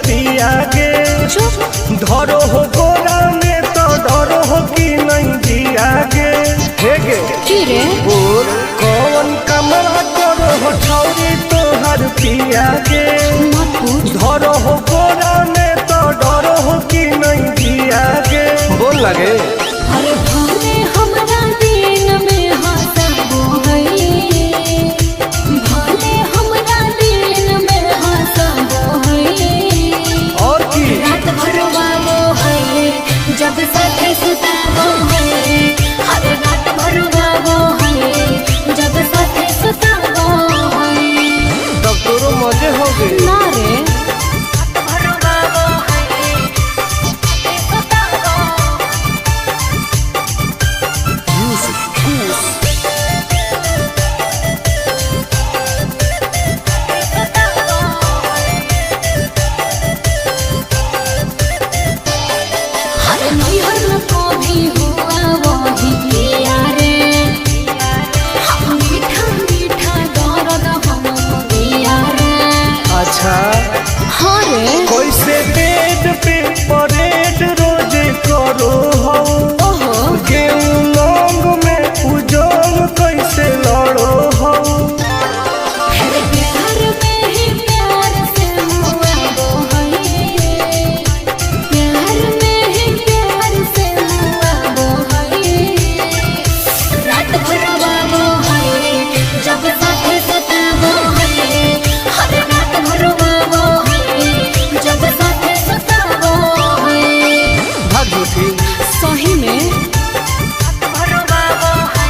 पिया गे धरो हो गोरा में तो डरो हो कि नहीं जिया गे हे गे बोल कौन कमरा करो हो छौरी तोहर पिया गे धरो हो गोरा में तो डरो हो कि नहीं जिया गे बोल लगे अरे भाने हमरा दिन में हंसबो है भाने हमरा दिन में हंसबो है और की रात भर बाबो है जब साथे सुताबो है हर रात भर बाबो है जब साथे सुताबो है तब तोरो मजे हो गए ना रे अच्छा हाँ रे कैसे बेड पे परेड रोज करो हो गेहूं लौंग में उजोंग कैसे लड़ो हो प्यार में ही प्यार से मुआबो है प्यार में ही प्यार से मुआबो है रात भर बाबो है जब साथे सताबो है हर रात भर बाबो है जब साथे सताबो है भाग झूठी सही में भर बाबो है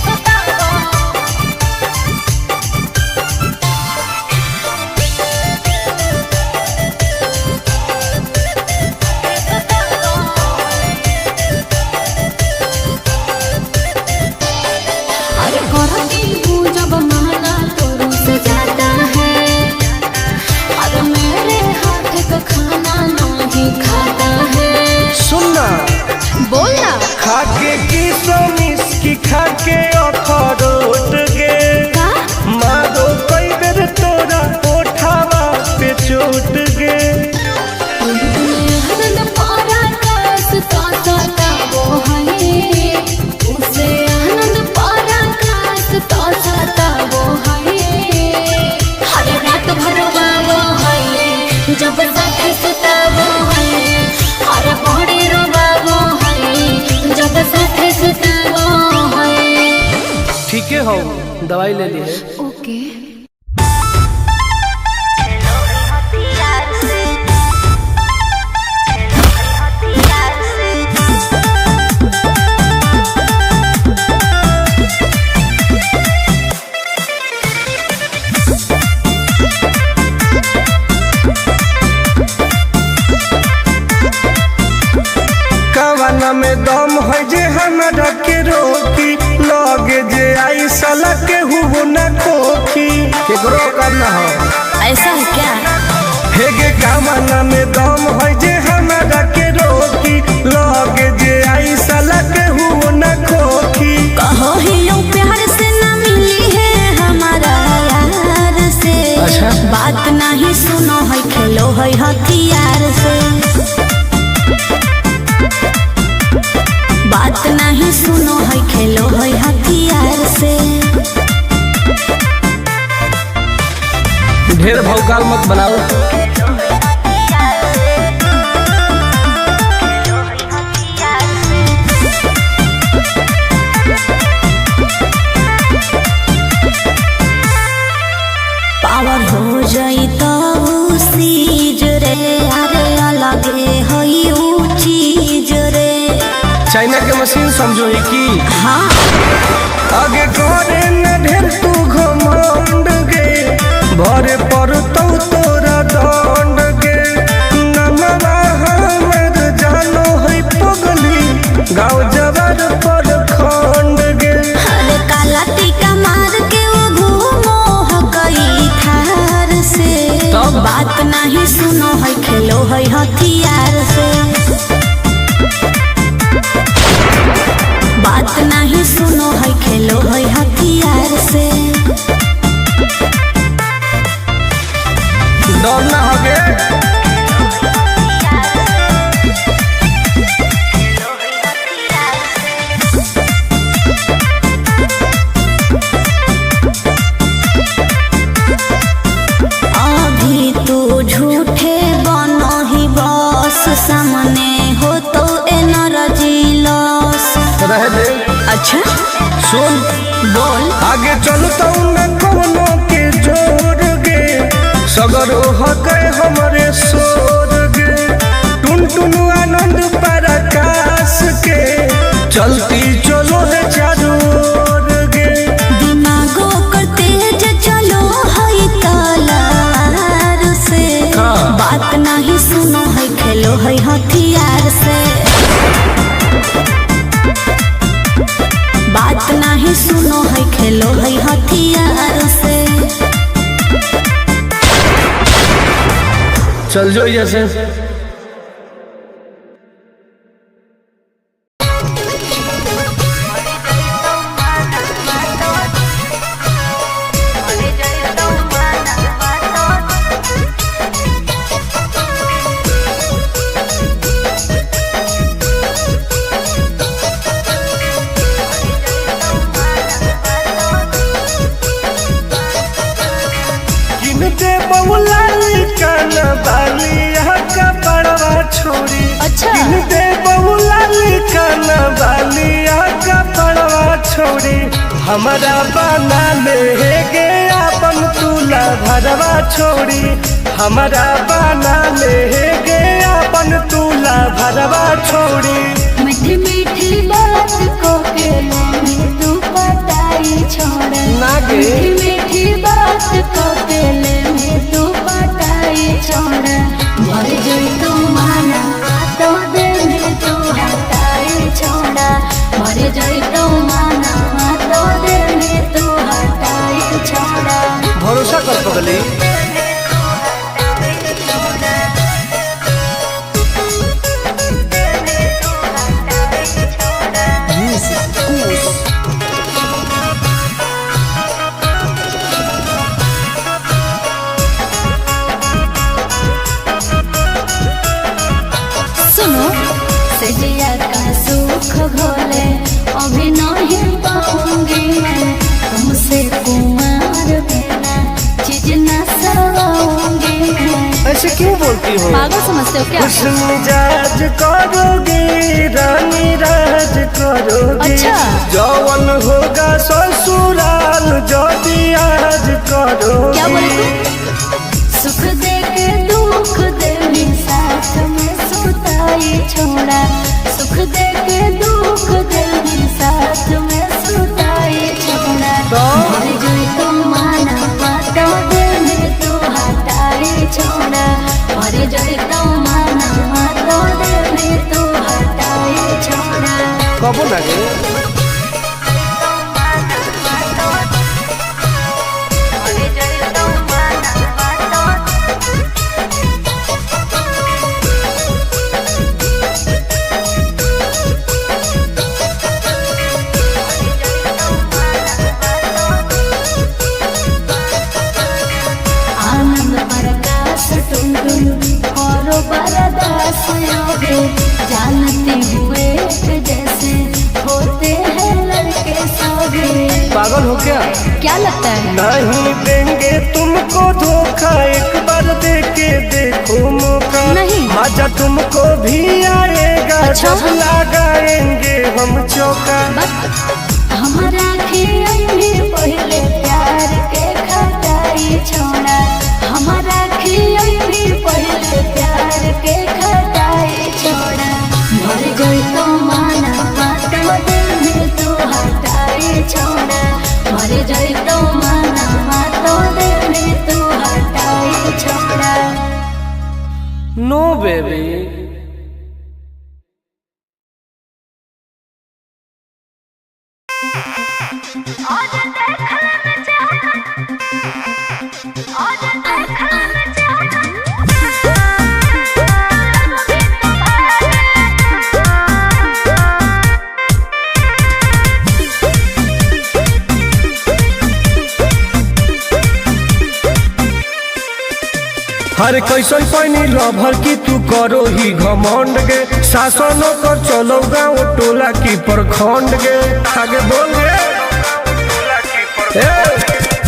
सताबो अरे करती हूँ जब माना तो रुस जाता है अरे मेरे हाथ का खाना नहीं खाता है सुनना बोलना खाके की सोमिस की खाके अखरोट गे का मारो कई बेर तोरा ओठावा पे चोट गे आनंद पारा कास तो सताबो है उसे आनंद पारा कास तो सताबो है हर रात भर बाबो है जब साथे सुताबो है हर बड़ी रो बाबो है जब साथे सुताबो है ठीक है हो दवाई ले ली है ओके कवाना में दम है जे हमरा के रोकी लगे जे आई साला के हुबो न खोखी केकरो करना हो ऐसा है क्या हे गे कवाना में दम है जे हमरा के रोकी लगे जे आई साला के हुबो न खोखी कहो ही यूं प्यार से ना मिली है हमारा यार से अच्छा। बात नहीं सुनो है खेलो है हथियार से बात नहीं सुनो है खेलो है हथियार से ढेर भौकाल मत बनाओ पावर हो जाई तो सीज रे अरे अलगे है ऊ चीज रे चाइना के मशीन समझो ही की हाँ आगे करे न ढेर तू घमंड गे भरे पर तोरा दंड गे नमवा हमर जानो है पगली गाँव जवार पर खंड गे अरे काला टीका मार के वो घूमो हकई थार से तब? बात नहीं सुनो है खेलो है हथियार से बात नहीं सुनो है खेलो है हथियार से डर ना होगे सुन बोल आगे चलता न कोनो के जोर गे सगर हो गए हमारे सोर गे टुन टुन आनंद पराकाश के चलती चलो है चारों ओर गे दिमागो कर तेज चलो है तलार से बात नहीं सुनो है खेलो है हथियार से बात नहीं सुनो है खेलो है हथियार से चल जो जैसे अच्छा दे बहुला काना बालिया का पड़वा छोड़ी हमारा बना ले गे अपन तुला भरवा छोड़ी हमारा बना ले गे अपन तुला भरवा छोड़ी मीठी मीठी बात को के ले तू पटाई छोड़ नागे मीठी मीठी बात को के ले तू पटाई छोड़ मर जाई तू माना तो दे में तू हटाई छोड़ा मर जाई तू माना तो दे में तू हटाई छोड़ा भरोसा कर पगली सजिया का सुख घोले अभी नहीं पाऊंगी मैं तुमसे कुमार बिना चीज न सवाऊंगी मैं ऐसे क्यों बोलती हो पागल समझते हो क्या मिजाज करोगी रानी राज करोगी अच्छा जौवन होगा ससुराल जो आज करोगी क्या बोले तू सुख दे के दुख दे साथ में सुताई छोड़ा सुख दे के दुख दे साथ में सुताई छोड़ा मर जाई तू माना तो दे में तू हटाई छोड़ा मर जाई तू माना तो दे में तू हटाई छोड़ा कब लगे जानते हुए जैसे होते हैं लड़के सभी पागल हो क्या क्या लगता है नहीं देंगे तुमको धोखा एक बार दे के देखो मौका नहीं मजा तुमको भी आएगा अच्छा? जब लगाएंगे हम चौका हमारा भी पहले प्यार के खटाई छोड़ा हमारा भी पहले प्यार के खटाई छोड़ा मर गई तो माना तो दिल तू हटाई छोड़ा मर गई तो माना तो दिल तू हटाई छोड़ा नो बेबी हर कैसन पैनी लभर की तू करो ही घमंड गे शासन कर चलो गाँव टोला की प्रखंड गे आगे बोल गे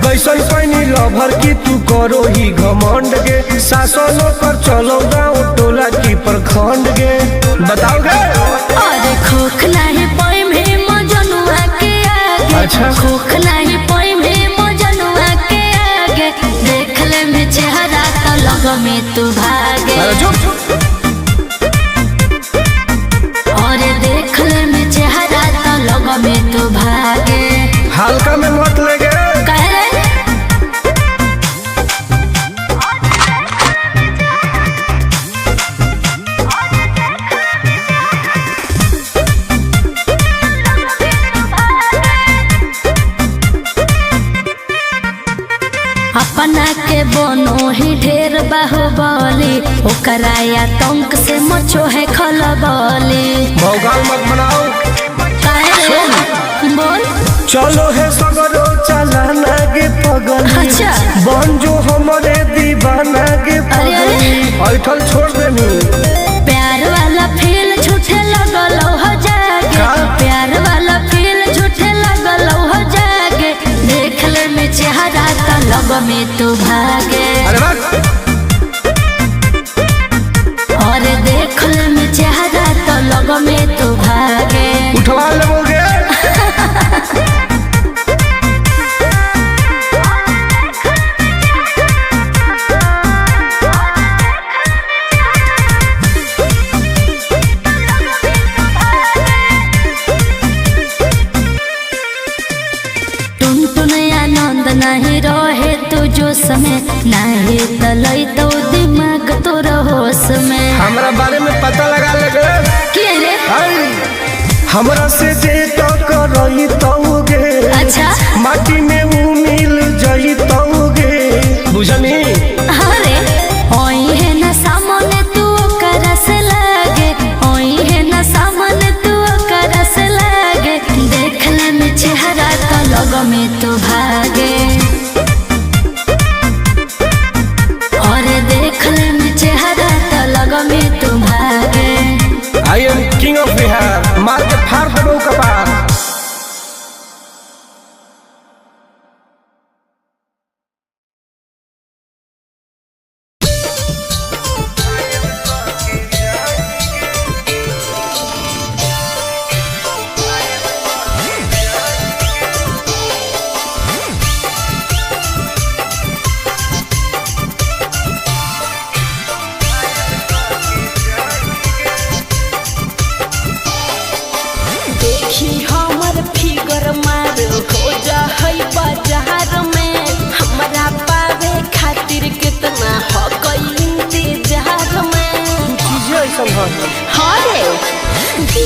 कैसन पैनी लभर की तू करो ही घमंड गे शासन कर चलो गाँव टोला की प्रखंड गे बताओ गे अरे खोखला है पाए में मजनुआ के आगे अच्छा खोख नहीं पोई में मजनुआ के आगे देख ले में चेहरा तो लग में तू भागे और देख ले में चेहरा तो लग में तू भागे हल्का में मत लगे अपना के बनो ही ढेर बाहुबली ओकरा आतंक से मचो है खलबली भौकाल मत बनाओ बोल चलो है सगरो चला नागे पगल अच्छा बन जो हमारे दीवाना के पगल ऐठल छोड़ देनी प्यार वाला फील झूठे लगल हो जागे प्यार वाला फील झूठे लगल हो जागे देख ले में चेहरा तो लग में तू भागे और देख ले में चेहरा तो लग में तू भागे उठवा लोगे नहीं रहे तू जो समय नहीं तलई तो दिमाग तो होश में हमरा बारे में पता लगा लगे क्या रे हमरा से जे तो करई तोगे अच्छा माटी में वो मिल जई तोगे बुझनी अरे ओई है ना सामने तू करस लागे ओई है ना सामने तू करस लागे देख ले में चेहरा तो लग में तू भागे और देख ले में चेहरा तो लग में तू भागे I am king of Bihar मार के फाड़ देबो कपार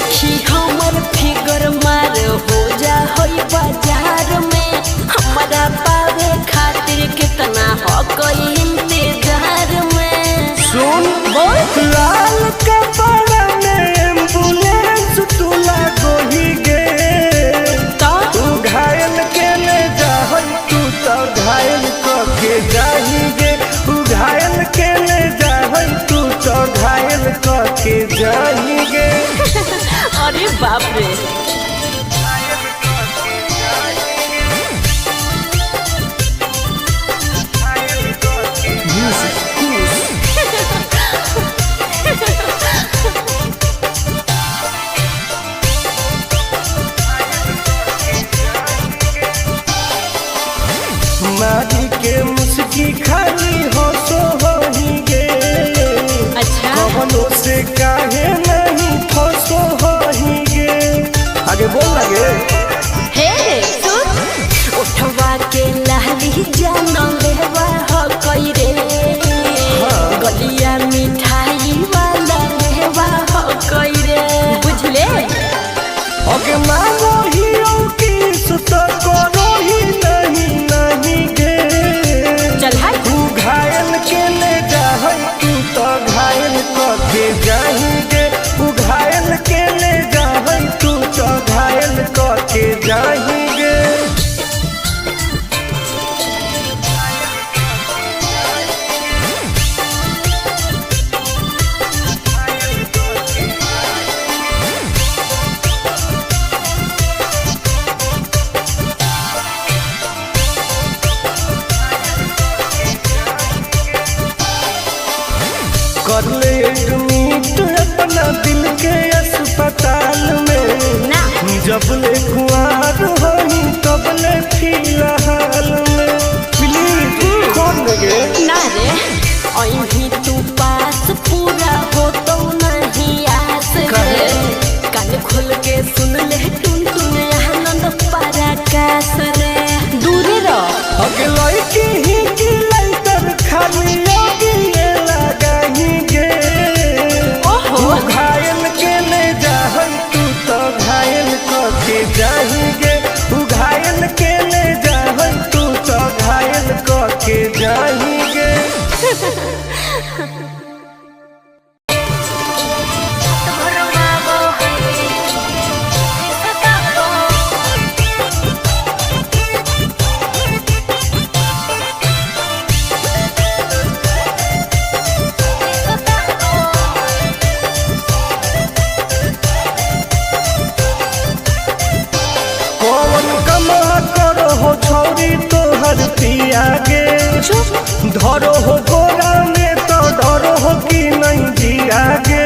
देखी हमर फिगर मार हो जा होई बाजार में हमारा पावे खातिर कितना हो गई इंतजार में सुन बहुत लाल कपड़ा में एम्बुलेंस तू लागोही गे तू घायल के ले जा तू तो घायल के जाही गे तू घायल के ले जा तू तो घायल के जाही गे अरे बाप रे मारी के मुस्की खाली हो सो होही गे अच्छा कवनो से काहे नहीं फसो होही गे आगे बोल लगे हे सुन उठवा के लहली जान लेवा हो कोई रे गलिया मिठाई वाला लेवा हो कोई रे बुझले ओके मांगो ही किस तो करो ही नहीं गे चल हाय तू घायल के ले जा तू तो घायल के जाही गे तू घायल के ले जा तू तो घायल के ले फिलहाल में प्लीज कौन लगे ना रे अहीं तू पास पूरा हो तो नहीं आस रे कान खोल के सुन ले टुन टुन आनंद पराकाश रे दूर रह अगलाई की ही की लाइटर खाली ये लगाएंगे ओहो घायल के ले जाहै तू तो घायल करके जाएंगे तू घायल के ले जाहै तू तो घायल करके जाएंगे पियागे धरो हो गोरा में तो डरो हो कि नहीं जियागे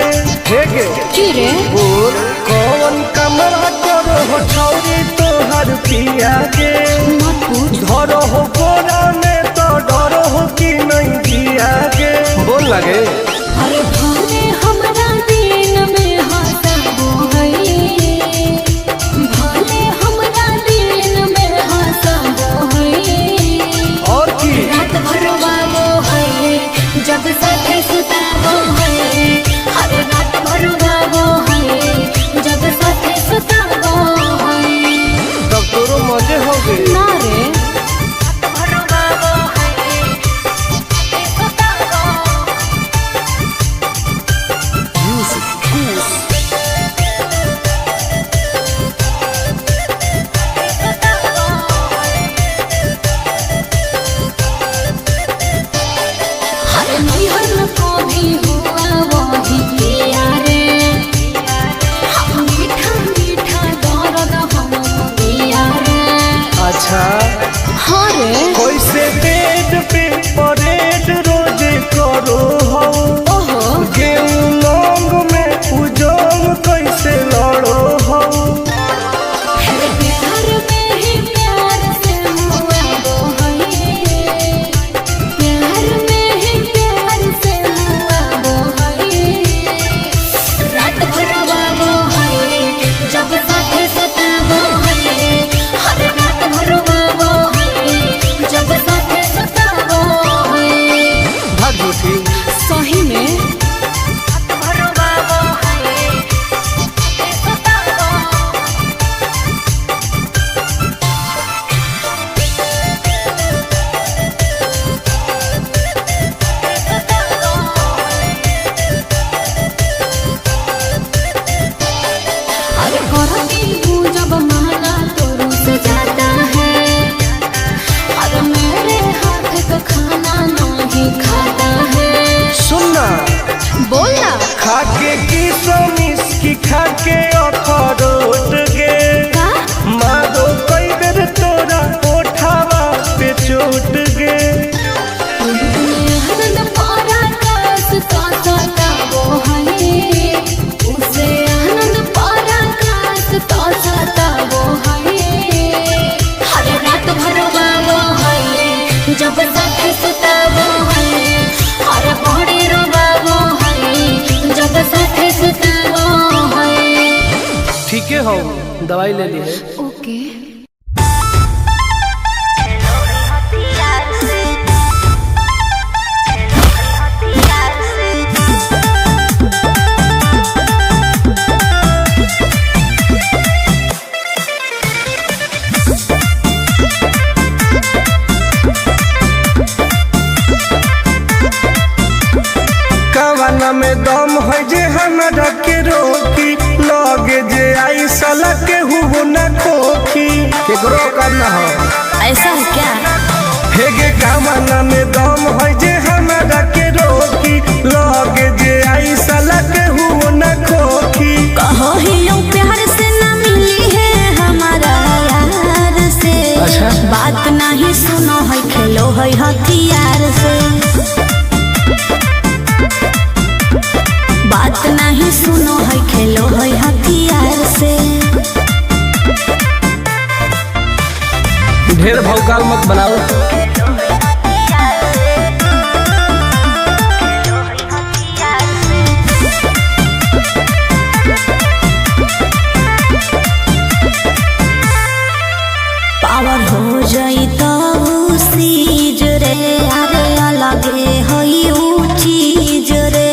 हेगे रे बोल कौन कमरा करो हो छौरी तो हर पियागे धरो हो गोरा में तो डरो हो कि नहीं जियागे बोल लगे अरे भले हमरा दिन में हंसबो है भले हमरा दिन में हंसबो है और की रात भर बाबो है जब साथे सुताबो है हर रात भर बाबो है जब साथे सुताबो है तब तोरो मजे हो गए ना रे भर बाबो है सुताबो हर नैहर में कभी हुआ वही पिया रे मीठा मीठा दर्द हम पिया रे अच्छा हाँ रे कैसे बेड पे परेड रोज करो हो ओहो गेहूं लौंग में उजोंग कैसे लड़ो हो हर प्यार में ही प्यार से हुआ वो है प्यार में ही प्यार से हुआ वो है रात भर वो है जब साथे सताबो है हर रात भर वो है जब साथे सताबो है भाग झूठी सही में रात भर वो है सताबो अरे करती हूँ जब माला तो रुस जाता है अरे मेरे हाथ का खाना नहीं खाता है सुनना बोलना खाके की सोमिस की खाके अखरोट गे का मारो कई बेर तोरा ओठावा पे चोट गे आनंद पराकाश का सताबो है उसे आनंद पराकाश का सताबो है हर रात भर बाबो है जब साथे सुताबो है हर बड़े रो बाबो है जब साथे सुताबो है ठीक है हो दवाई ले ली है ओके कवाना में दम है जे हमरा के रोकी लगे जे आई साला के हुओ ना खोखी केकरो करना हो ऐसा है क्या हेगे कवाना में दम है जे हमरा के रोकी लगे जे आई साला के हुओ ना खोखी कहो ही प्यार से न मिली है हमारा यार से अच्छा बात नहीं सुनो है खेलो है हथियार से बात नहीं सुनो है खेलो है हथियार से ढेर भौकाल मत बनाओ। पावर हो जाई तो सीज रे, अरे अलगे हई ऊ चीज रे।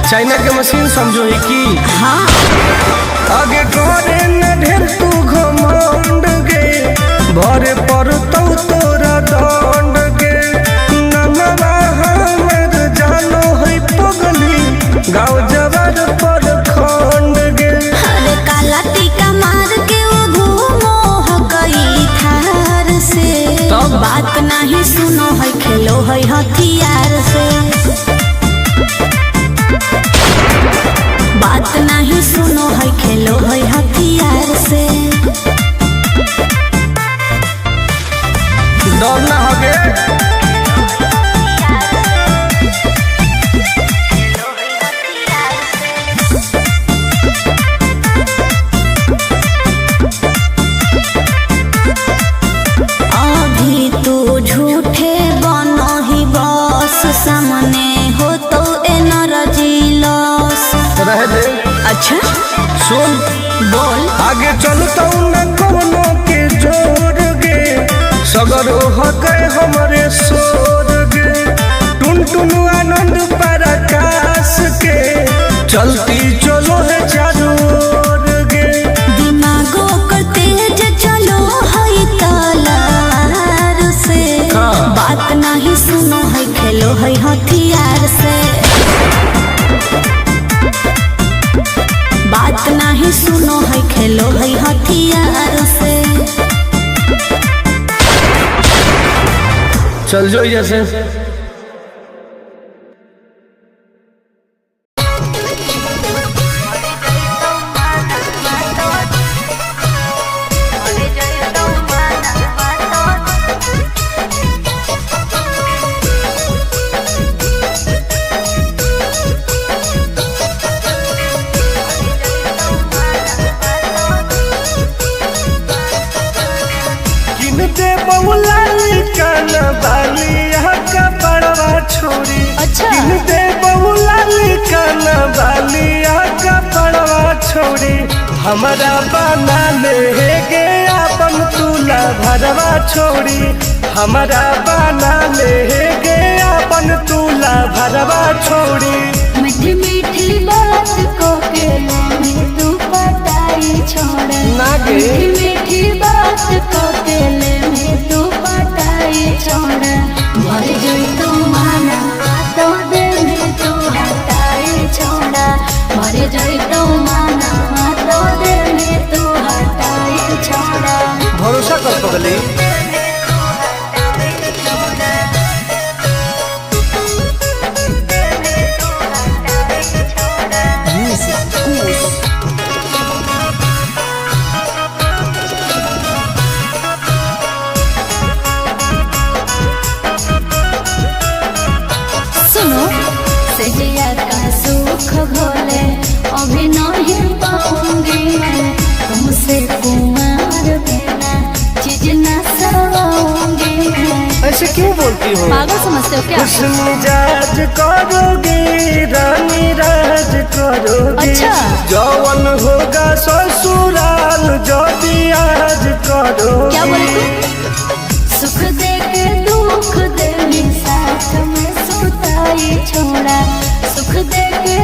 चाइना के मशीन समझो है कि हाँ आगे करे न ढेर तू घमंड गे, भरे पर तो तोरा दंड गे। नमवा हमर जानो है पगली, गाँव जवार पर खंड गे। अरे काला टीका मार के वो घूमो हकई थार से। तब बात नहीं सुनो है, खेलो है हथियार से। बात नहीं सुनो है, खेलो है हथियार से। डर ना होगे अभी तू झूठे बनो ही बस, सामने हो तो एनर्जी लॉस। रह दे। अच्छा सुन बोल। आगे चलता न कोनो के जोर गे, सगर हो गए हमारे सोर गे। टुन टुन आनंद पराकाश के, चलती चलो है चारों ओर गे। दिमागो कर तेज चलो है तलवार से। हाँ। बात नहीं सुनो है, खेलो है हथियार से। बात नहीं सुनो है, खेलो है हथियार से। चल जो जैसे किनते बहुला कान बालिया का बड़वा छोरी। अच्छा। किनते बहुला कान बालिया का बड़वा छोरी। हमारा बना ले गे अपन तुला भरवा छोरी। हमारा बना ले गे अपन तुला भरवा छोरी। मीठी मीठी बात को के में तू पटाई छोड़। नागे। मीठी मीठी बात को के में तू पटाई छोड़। मर जोई तू माना तो दे में तू हटाई छोड़। मर जोई तू माना तो दे में तू हटाई छोड़। भरोसा कर पगली। सुनो सजिया का सुख भोले अभी नहीं पाऊंगी मैं। तुमसे कुमार बिना चीज न सवाऊंगी मैं। ऐसे क्यों बोलती हो? पागल समझते हो क्या? खुश मिजाज करोगी, रानी राज करोगी। अच्छा। जौवन होगा ससुराल जो भी आज करोगी। क्या बोले तू? सुख दे के दुख दे साथ में सुताई छोड़ा। सुख दे के